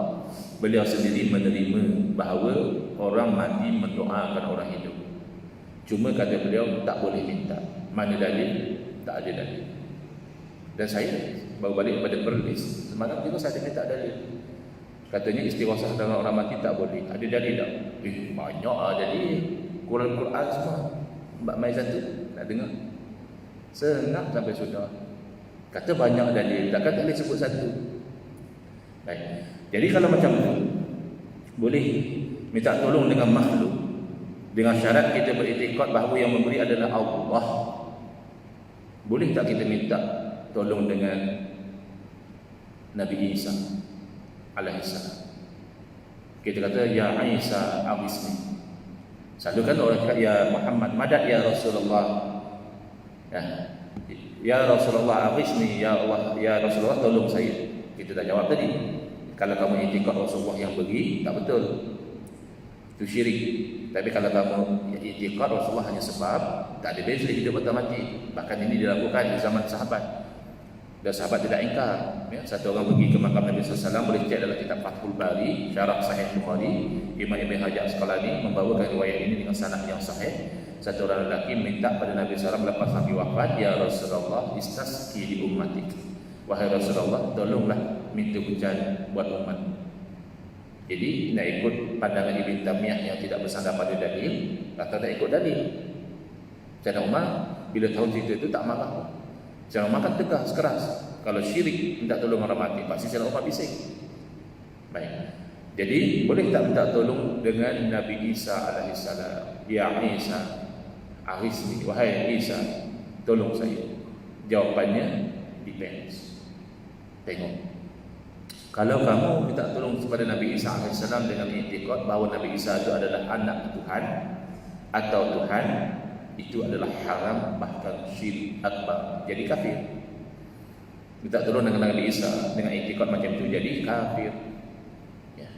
beliau sendiri menerima bahawa orang mati mendoakan orang hidup. Cuma kata beliau tak boleh minta. Mana dalil? Tak ada dalil. Dan saya baru balik pada perlis, semalam juga saya minta dalil. Katanya istighosah dengan orang mati tak boleh. Ada dalil tak? Banyak lah dalil. Quran semua. Mbak Maizan tu nak dengar? Senang sampai sudah. Kata banyak dalil, takkan tak boleh sebut satu. Baik. Jadi kalau macam tu, boleh minta tolong dengan makhluk, dengan syarat kita beriktikad bahawa yang memberi adalah Allah. Boleh tak kita minta tolong dengan Nabi Isa alaihissalam? Kita kata ya Isa aghithni. Selalu kan orang cakap ya Muhammad madad ya Rasulullah. Ya Rasulullah aghithni, ya Allah, ya Rasulullah tolong saya. Kita dah jawab tadi. Kalau kamu iktikad Rasulullah yang beri, tak betul. Itu syirik. Tapi kalau kamu iktikad Rasulullah hanya sebab, tak ada beza hidup atau mati. Bahkan ini dilakukan di zaman sahabat. Dan sahabat tidak ingkar. Ya, satu orang pergi ke makam Nabi SAW, boleh cek dalam kitab Fathul Bari, Syarah Sahih Bukhari, Imam Ibn Hajar Asqalani membawakan riwayat ini dengan sanad yang sahih. Satu orang lelaki minta pada Nabi SAW lepas Nabi wafat, ya Rasulullah istasqi li ummatik. Wahai Rasulullah, tolonglah minta hujan buat umat. Jadi nak ikut pandangan Ibn Taymiyah yang tidak bersandar pada dalil, kata tak ikut dalil. Sayyidina Umar bila tahu cerita itu tak marah. Sayyidina Umar kan tegas keras. Kalau syirik minta tolong orang mati, pasti Sayyidina Umar bising. Baik. Jadi boleh tak minta tolong dengan Nabi Isa alaihissalam? Ya Isa, aghithni, wahai Isa, tolong saya. Jawapannya depends. Tengok. Kalau kamu minta tolong kepada Nabi Isa AS dengan i'tiqad bahawa Nabi Isa itu adalah anak Tuhan atau Tuhan, itu adalah haram, bahkan syirik akbar, jadi kafir. Minta tolong dengan Nabi Isa dengan i'tiqad macam itu, jadi kafir. Ya.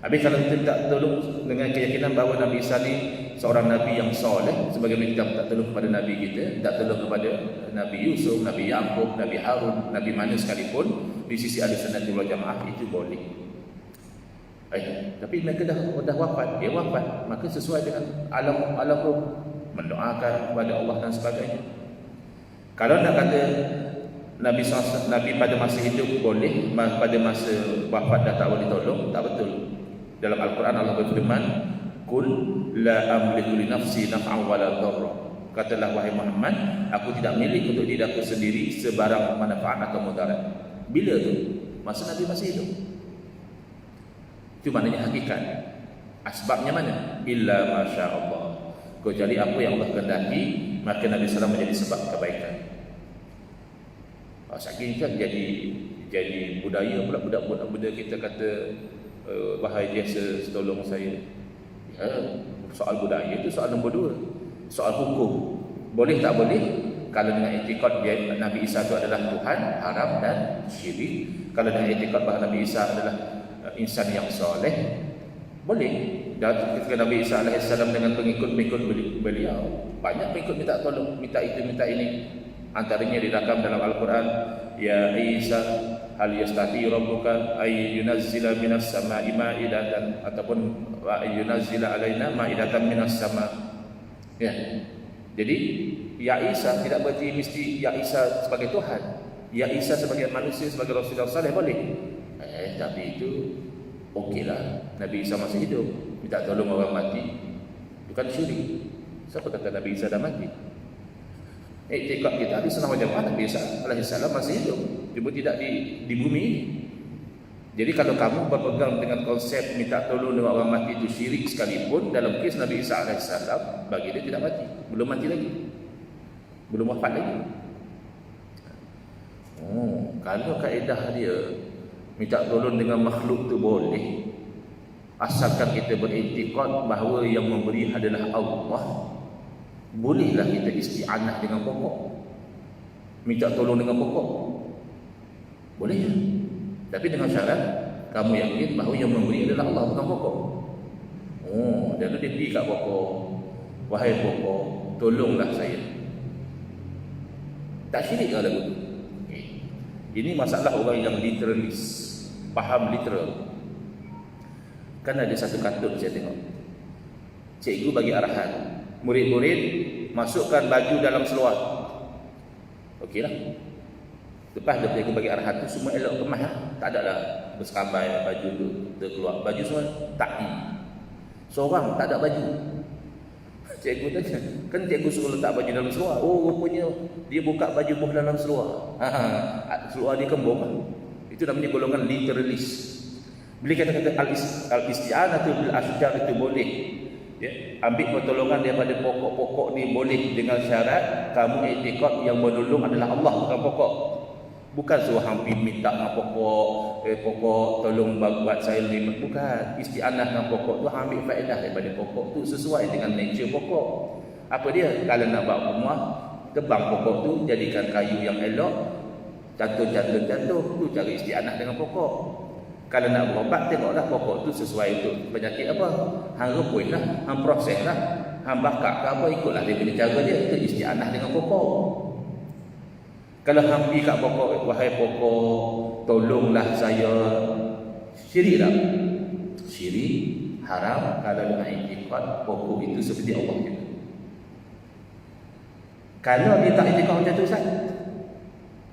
Habis kalau kita minta tolong dengan keyakinan bahawa Nabi Isa ni seorang Nabi yang soleh, sebagaimana kita minta tolong kepada Nabi kita, minta tolong kepada Nabi Yusuf, Nabi Yaqub, Nabi Harun, Nabi mana sekalipun, di sisi Ahlussunnah wal Jamaah itu boleh. Tapi mereka dah wafat, dia wafat, maka sesuai dengan alam roh, mendoakan kepada Allah dan sebagainya. Kalau nak kata Nabi pada masa hidup boleh, pada masa wafat dah tak boleh tolong, tak betul. Dalam Al-Quran Allah berfirman, "Qul la amliku li nafsi naf'an wa la dharra." Katalah wahai Muhammad, aku tidak milik untuk diri aku sendiri sebarang manfaat atau mudarat. Bila tu? Masa Nabi masih hidup. Itu maknanya hakikat. Asbabnya mana? Illa masya Allah. Kecuali apa yang Allah kehendaki, maka Nabi SAW menjadi sebab kebaikan. Saking kan jadi budaya pula budak-budak kita kata wahai biasa tolong saya. Ya, soal budaya itu soal nombor 2. Soal hukum. Boleh tak boleh? Kalau dengan i'tiqad Nabi Isa itu adalah Tuhan, haram dan syirik. Kalau dengan i'tiqad bahawa Nabi Isa adalah insan yang soleh, Boleh. Dan ketika Nabi Isa AS dengan pengikut-pengikut beliau, banyak pengikut minta tolong, minta itu, minta ini. Antaranya dirakam dalam Al-Quran, Ya Isa, hal yastati rabbuka ay yunazzila minas sama'i ma'idatan, ataupun ay yunazzila alaina ma'idatan minas sama'. Ya. Jadi Ya Isa tidak berarti mesti Ya Isa sebagai Tuhan. Ya Isa sebagai manusia, sebagai Rasulullah saleh boleh. Tapi itu okeylah. Nabi Isa masih hidup, minta tolong orang mati, bukan syirik. Siapa kata Nabi Isa dah mati? Iktikad kita di sunnah wal jamaah, Nabi Isa alaihissalam masih hidup, cuma tidak di bumi ini. Jadi kalau kamu berpegang dengan konsep minta tolong dengan orang mati itu syirik sekalipun, dalam kes Nabi Isa alaihissalam, bagi dia tidak mati, belum mati lagi, belum wafat lagi. Kalau kaedah dia minta tolong dengan makhluk tu boleh, asalkan kita beriktikad bahawa yang memberi adalah Allah. Bolehlah kita isti'anah dengan pokok, minta tolong dengan pokok, boleh ya? Tapi dengan syarat kamu yakin bahawa yang memberi adalah Allah, bukan pokok. Dan dia pergi kat pokok, wahai pokok, tolonglah saya. Tak syirik ke lagu tu? Ini masalah orang yang literalis, faham literal. Kan ada satu kartun saya tengok, cikgu bagi arahan, murid-murid masukkan baju dalam seluar. Okeylah. Lepas dia cikgu bagi arahan tu, semua elok kemas lah. Tak ada lah bersekambai baju tu terkeluar. Baju semua takdi. Seorang tak ada baju. Cikgu tanya, kan cikgu suruh letak baju dalam seluar. Rupanya dia buka baju buh dalam seluar. Seluar dia kembung lah. Itu namanya golongan literalis. Bila kata-kata al-isti'anatu bil asjar itu boleh, ya, ambil pertolongan daripada pokok-pokok ni boleh, dengan syarat kamu iktikad yang menolong adalah Allah, bukan pokok. Bukan suruh hampir minta dengan pokok, pokok tolong buat saya ni, bukan. Isti'anah dengan pokok tu ambil faedah daripada pokok tu sesuai dengan nature pokok. Apa dia? Kalau nak buat rumah, tebang pokok tu, jadikan kayu yang elok, jatuh-jatuh tu cara isti'anah dengan pokok. Kalau nak berobat, tengoklah pokok tu sesuai untuk penyakit apa. Hang repuin lah, hang proses lah, hang bakar ke apa, ikutlah dia punya cara dia. Itu isti'anah dengan pokok. Kalau hang pergi kat pokok, wahai pokok, tolonglah saya, syirik tak? Syirik, haram kalau dengan iktikad pokok itu seperti Allah kita. Kalau dia tak iktikad macam tu, Ustaz,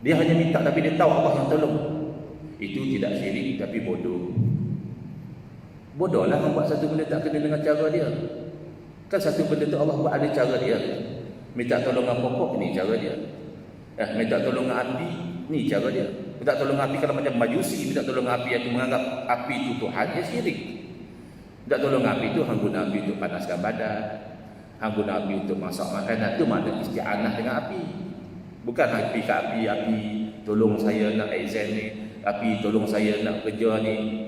dia hanya minta tapi dia tahu Allah yang tolong, itu tidak syirik tapi bodoh. Bodohlah membuat satu benda tak kena dengan cara dia. Kan satu benda tu Allah buat ada cara dia. Minta tolong dengan pokok, ni cara dia. Minta tolong dengan api, ni cara dia. Minta tolong dengan api kalau macam majusi, minta tolong dengan api yang menganggap api itu Tuhan, dia syirik. Minta tolong dengan api itu, hang guna api untuk panaskan badan, hang guna api untuk masak makanan, itu mana isti'anah dengan api. Bukan api ke api, api tolong saya nak exam ni, api tolong saya nak kerja ni.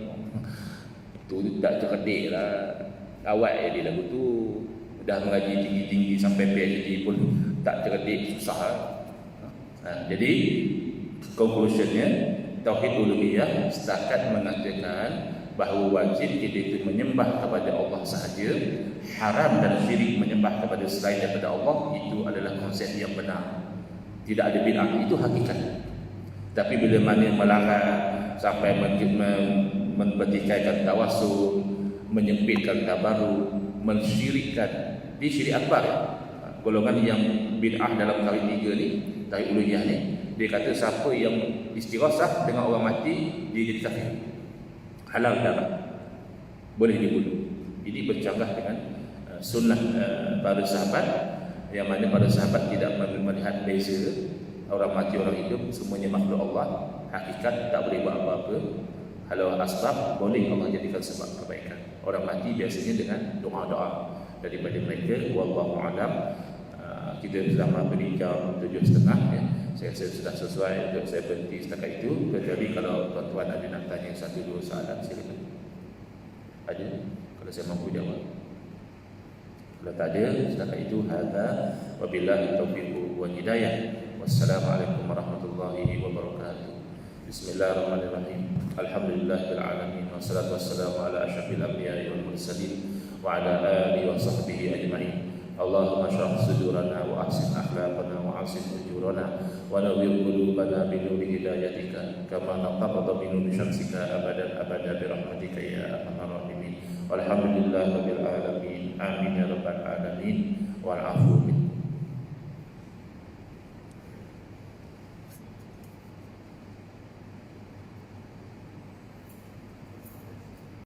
Itu tak cerdik lah. Awak dia lagu tu dah mengaji tinggi-tinggi sampai PhD pun tak cerdik, susah lah. Jadi conclusionnya, tauhid uluhiyah setakat mengatakan bahawa wajib kita itu menyembah kepada Allah sahaja, haram dan syirik menyembah kepada selain daripada Allah, itu adalah konsep yang benar. Tidak ada bid'ah, itu hakikat. Tapi bila mana melarang sampai mempertikaikan tawassul, menyempitkan tabarruk, mensyirikkan, di syirik akbar ya. Golongan yang bid'ah dalam tauhid tiga ni, tauhid uluhiyah ni, dia kata siapa yang istighasah dengan orang mati, dia jadi kafir, halal darah, boleh dibunuh. Ini bercanggah dengan sunnah para sahabat, yang mana para sahabat tidak melihat beza orang mati orang hidup, semuanya makhluk Allah, hakikat tak boleh buat apa-apa. Kalau asbab boleh Allah jadikan sebab kebaikan. Orang mati biasanya dengan doa-doa daripada mereka. Wallahu a'lam. Kita telah berbincang 7.30 ya. Saya rasa sudah sesuai untuk saya berhenti setakat itu. Kecuali kalau tuan-tuan ada nak tanya 1-2 soalan, silakan. Ada? Kalau saya mampu jawab. Kalau tak ada, setakat itu hadza wabillahi taufiq wal hidayah. Wassalamualaikum warahmatullahi wabarakatuh. Bismillahirrahmanirrahim. Alhamdulillahil alamin wassalatu wassalamu ala asyrafil anbiya'i wal mursalin wa ala alihi wa sahbihi ajma'in. Allahumma shrah sudurana wa ahsin akhlaqana wa ahsin ujurana wa nawwir qulubana bi nuri hidayatika kama naqadta bi nuri syamsika abadan abada bi rahmatika ya arhamar rahimin. Walhamdulillahirabbil alamin. Amin ya rabbal alamin. Wal afu